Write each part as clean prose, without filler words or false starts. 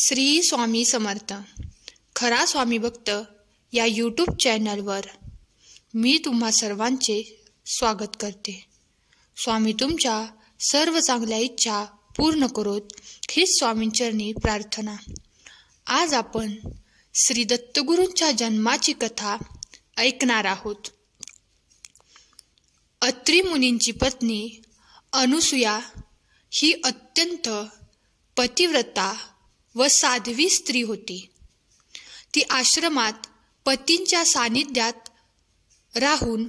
श्री स्वामी समर्थ खरा स्वामी भक्त या यूट्यूब चॅनलवर मी तुम्हा सर्वांचे स्वागत करते। स्वामी तुमच्या सर्व चांगल्या इच्छा पूर्ण करोत हीच स्वामींचरणी प्रार्थना। आज आपण श्री दत्तगुरूंच्या जन्माची कथा ऐकणार आहोत। अत्री मुनींची पत्नी अनुसूया ही अत्यंत पतिव्रता व साध्वी स्त्री होती। ती आश्रमात पतींच्या सानिध्यात राहून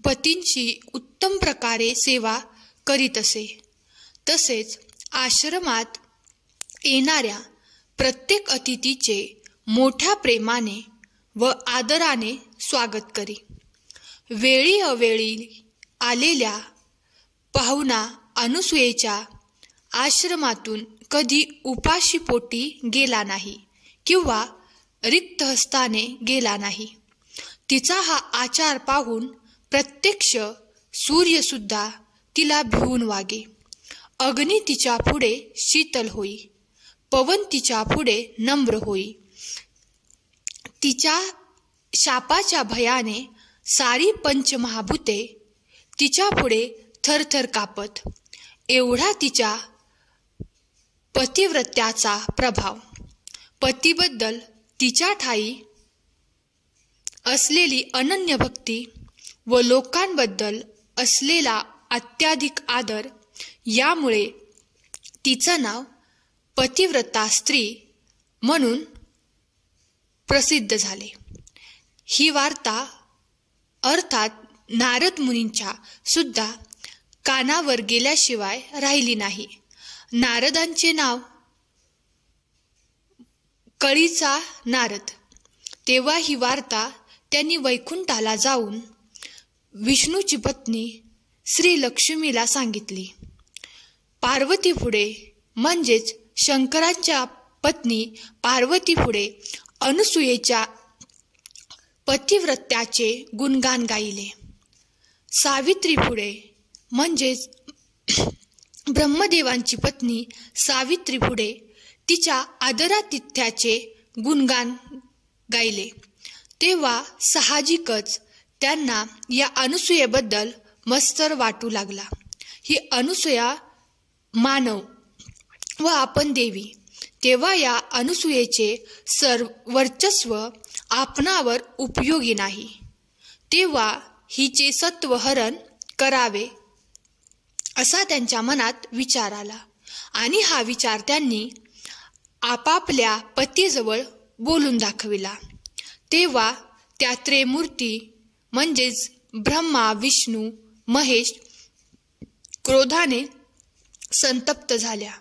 पतींची उत्तम प्रकारे सेवा करीत असे। तसेच आश्रमात येणाऱ्या प्रत्येक अतिथीचे मोठ्या प्रेमाने व आदराने स्वागत करी। वेळी अवेळी आलेल्या पाहुणा अनुसूयेच्या आश्रमातून कधी उपाशी पोटी गेला नाही किंवा रिक्त हस्ताने गेला नाही। तिचा हा आचार पाहून प्रत्यक्ष सूर्य सुद्धा तिला भिवून वागे। अग्नी तिच्या पुढे शीतल होई, पवन तिच्या पुढे नम्र होई। तिच्या शापाच्या भयाने सारी पंचमहाभूते तिच्या पुढे थरथर कापत। एवढा तिच्या पतिव्रत्याचा प्रभाव। पतीबद्दल तिच्या ठाई असलेली अनन्य भक्ती व लोकांबद्दल असलेला अत्याधिक आदर यामुळे तिचं नाव पतिव्रता स्त्री म्हणून प्रसिद्ध झाले। ही वार्ता अर्थात नारद मुनींच्या सुद्धा कानावर गेल्याशिवाय राहिली नाही। नारदांचे नाव कळीचा नारद। तेव्हा ही वार्ता त्यांनी वैकुंठाला जाऊन विष्णूची पत्नी श्री लक्ष्मीला सांगितली। पार्वती पुढे म्हणजेच शंकराच्या पत्नी पार्वती पुढे अनुसूयेच्या पतिव्रत्याचे गुणगान गायले। सावित्री पुढे म्हणजेच ब्रह्मदेवांची पत्नी सावित्री पुढे तिच्या आदरातिथ्याचे गुणगान गायले। तेव्हा साहजिकच त्यांना या अनुसूयेबद्दल मत्सर वाटू लागला। ही अनुसूया मानव व आपण देवी। तेव्हा या अनुसूयेचे वर्चस्व आपणावर उपयोगी नाही। तेव्हा हिचे सत्वहरण करावे असा त्यांच्या मनात विचार आला आणि हा विचार त्यांनी आपापल्या पतीजवळ बोलून दाखविला। तेव्हा त्या त्रिमूर्ती म्हणजेच ब्रह्मा विष्णू महेश क्रोधाने संतप्त झाल्या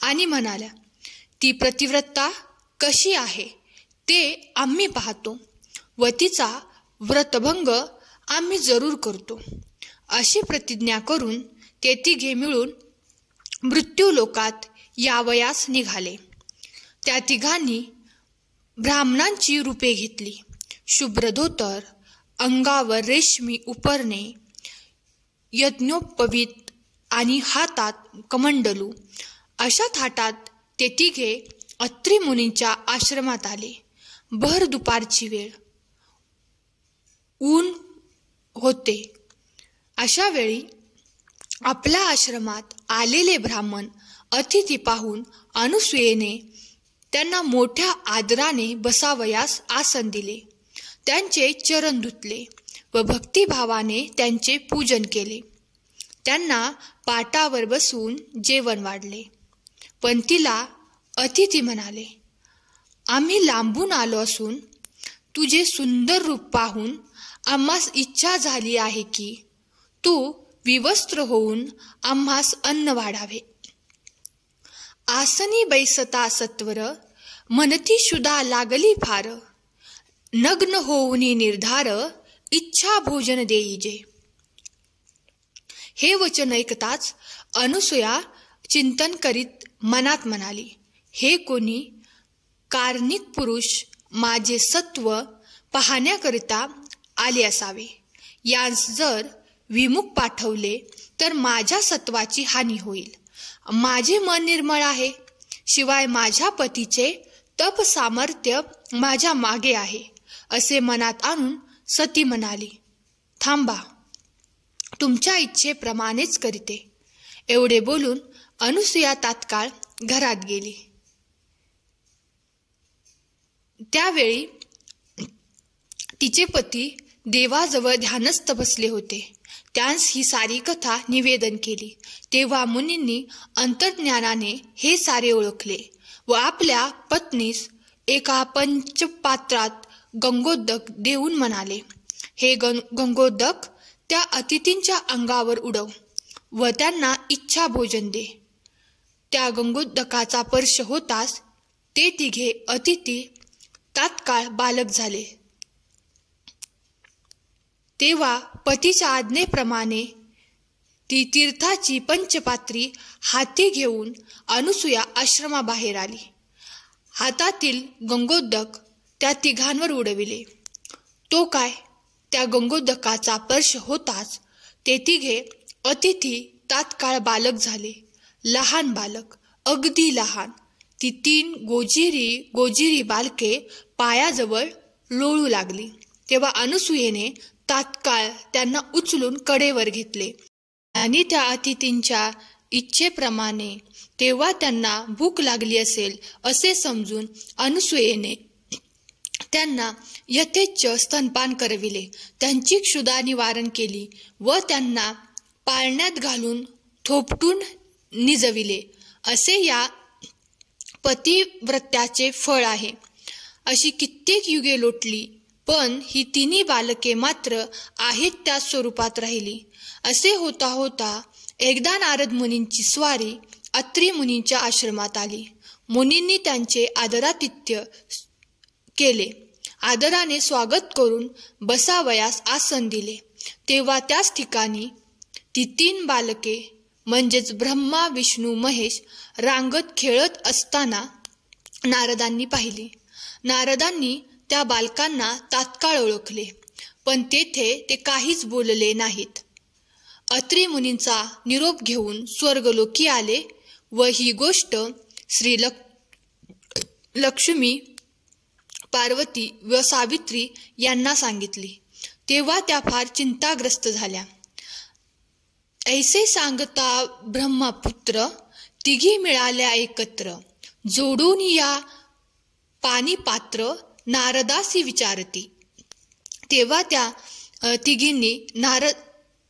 आणि म्हणाल्या, ती पतिव्रता कशी आहे ते आम्ही पाहतो व तिचा व्रतभंग आम्ही जरूर करतो। अशी प्रतिज्ञा करून ते तिघे मिळून मृत्यूलोकात यावयास निघाले। त्या तिघांनी ब्राह्मणांची रूपे घेतली। शुभ्र धोतर, अंगावर रेशमी उपरणे, यज्ञोपवीत आणि हातात कमंडलू अशा थाटात ते तिघे अत्री मुनींच्या आश्रमात आले। भर दुपारची वेळ, ऊन होते। अशा वेळी आपल्या आश्रमात आलेले ब्राह्मण अतिथी पाहून अनुसूयेने त्यांना मोठ्या आदराने बसावयास आसन दिले। त्यांचे चरण धुतले व भक्तिभावाने त्यांचे पूजन केले। त्यांना पाटावर बसून जेवण वाढले। पण तिला अतिथी म्हणाले, आम्ही लांबून आलो असून तुझे सुंदर रूप पाहून आम्हास इच्छा झाली आहे की तू विवस्त्र होऊन आम्हास अन्न वाढावे। आसनी बैसता सत्वर, मनती शुदा लागली फार। नग्न होऊनी निर्धार, इच्छा भोजन देईजे। हे वचन ऐकताच अनुसूया चिंतन करीत मनात म्हणाली, हे कोणी कार्णिक पुरुष माझे सत्व पाहण्याकरिता आले असावे। यांस जर विमुख पाठवले तर माझ्या सत्वाची हानी होईल। माझे मन निर्मळ आहे, शिवाय माझ्या पतीचे तप सामर्थ्य माझ्या मागे आहे असे मनात आणून सती म्हणाली, थांबा, तुमच्या इच्छेप्रमाणेच करीते. एवढे बोलून अनुसूया तात्काळ घरात गेली. त्यावेळी तिचे पती देवाजवळ ध्यानस्थ बसले होते. त्यांस ही सारी कथा निवेदन केली. तेव्हा मुनींनी अंतर्ज्ञानाने हे सारे ओळखले व आपल्या पत्नीस एका पंचपात्रात गंगोदक देऊन म्हणाले, हे गंगोदक, त्या अतिथींच्या अंगावर उडव व त्यांना इच्छा भोजन दे. त्या गंगोदकाचा स्पर्श होताच ते तिघे अतिथी तात्काळ बालक झाले. तेव्हा पतीच्या आज्ञेप्रमाणे ती तीर्थाची पंचपात्री हाती घेऊन अनुसूया आश्रमाबाहेर आली. हातातील गंगोदक त्या तिघांवर उडविले. तो काय, त्या गंगोदकाचा स्पर्श होताच ते तिघे अतिथी तात्काळ बालक झाले. लहान बालक, अगदी लहान. ती 3 गोजिरी बालके पायाजवळ लोळू लागली. तेव्हा अनुसूयेने तात्काळ त्यांना उचलून कडेवर घेतले आणि त्या अतिथींच्या इच्छेप्रमाणे तेव्हा त्यांना भूक लागली असेल असे समजून अनुसूयेने त्यांना यथेच्छ स्तनपान करविले. त्यांची क्षुधा निवारण केली व त्यांना पाळण्यात घालून थोपटून निजविले. असे या पतिव्रत्याचे फळ आहे. अशी कित्येक युगे लोटली, पण ही 3 बालके मात्र आहेत त्या स्वरूपात राहिली. असे होता होता एकदा नारद मुनींची स्वारी अत्री मुनींच्या आश्रमात आली. मुनींनी त्यांचे आदरातिथ्य केले. आदराने स्वागत करून बसावयास आसन दिले. तेव्हा त्याच ठिकाणी ती 3 बालके म्हणजेच ब्रह्मा, विष्णू, महेश रांगत खेळत असताना नारदांनी पाहिली. नारदांनी त्या बालकांना तात्काळ ओळखले, पण तेथे ते काहीच बोलले नाहीत. अत्री मुनींचा निरोप घेऊन स्वर्गलोकी आले व ही गोष्ट श्री लक्ष्मी, पार्वती व सावित्री यांना सांगितली. तेव्हा त्या फार चिंताग्रस्त झाल्या. ऐसे सांगता ब्रह्मपुत्र, तिघी मिळाल्या एकत्र, जोडून या पाणी पात्र नारदासी विचारती. तेव्हा त्या तिघींनी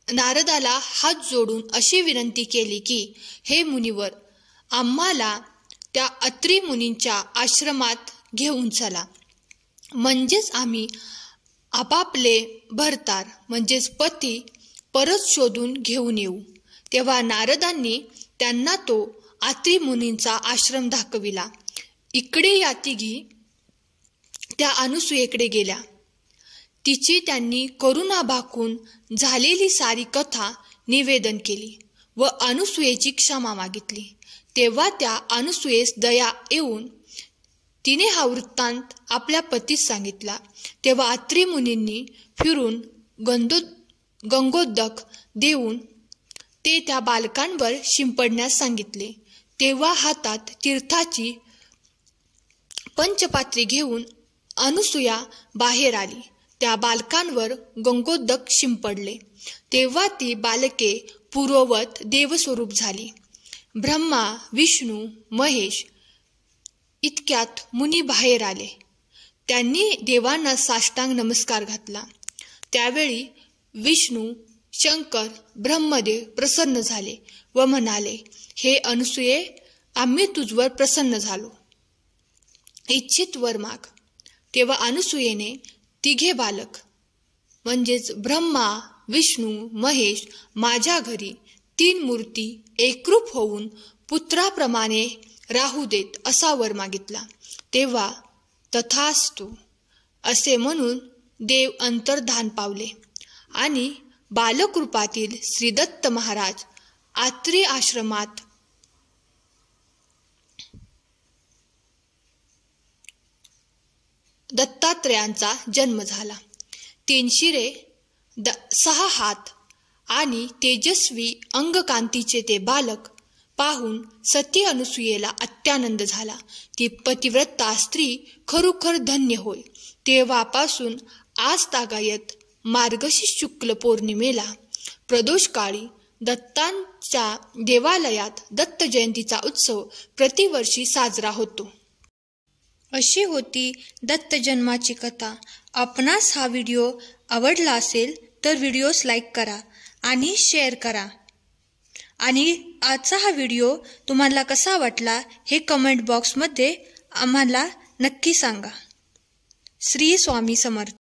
नारदाला हात जोडून अशी विनंती केली की, हे मुनिवर, आम्हाला त्या अत्री मुनींच्या आश्रमात घेऊन चला, म्हणजेच आम्ही आपापले भरतार म्हणजेच पती परत शोधून घेऊन येऊ. तेव्हा नारदांनी त्यांना तो अत्री मुनींचा आश्रम दाखविला. इकडे या तिघी त्या अनुसूयेकडे गेल्या. तिची त्यांनी करुणा भाकून झालेली सारी कथा निवेदन केली व अनुसूयेची क्षमा मागितली. तेव्हा त्या अनुसूयेस दया येऊन तिने हा वृत्तांत आपल्या पतीस सांगितला. तेव्हा अत्री मुनींनी फिरून गंगोदक देऊन ते त्या बालकांवर शिंपडण्यास सांगितले. तेव्हा हातात तीर्थाची पंचपात्री घेऊन अनुसूया बाहेर आली. त्या बालकांवर गंगोदक शिंपडले. तेव्हा ती बालके पूर्ववत देवस्वरूप झाली. ब्रह्मा, विष्णू, महेश इतक्यात मुनी बाहेर आले. त्यांनी देवांना साष्टांग नमस्कार घातला. त्यावेळी विष्णू, शंकर, ब्रह्मदेव प्रसन्न झाले व म्हणाले, हे अनुसूये, आम्ही तुझवर प्रसन्न झालो. इच्छित वर माग. तेव्हा अनुसूयेने तिघे बालक म्हणजेच ब्रह्मा, विष्णू, महेश माझ्या घरी 3 मूर्ती एकरूप होऊन पुत्राप्रमाणे राहू देत असा वर मागितला. तेव्हा तथास्तु असे म्हणून देव अंतर्धान पावले आणि बालकृपातील श्री दत्त महाराज आत्री आश्रमात दत्तात्रयांचा जन्म झाला. 3 शिरे, 6 हात आणि तेजस्वी अंगकांतीचे ते बालक पाहून सती अनुसूयेला अत्यानंद झाला. ती पतिव्रता स्त्री खरोखर धन्य होय. तेव्हापासून आज तागायत मार्गशीर्ष शुक्ल पौर्णिमेला प्रदोषकाळी दत्तांच्या देवालयात दत्त जयंतीचा उत्सव प्रतिवर्षी साजरा होतो. अशी होती दत्त जन्माची कथा. आपणास हा व्हिडिओ आवडला असेल तर व्हिडिओस लाईक करा आणि शेअर करा. आणि आजचा हा व्हिडिओ तुम्हाला कसा वाटला हे कमेंट बॉक्समध्ये आम्हाला नक्की सांगा. श्री स्वामी समर्थ.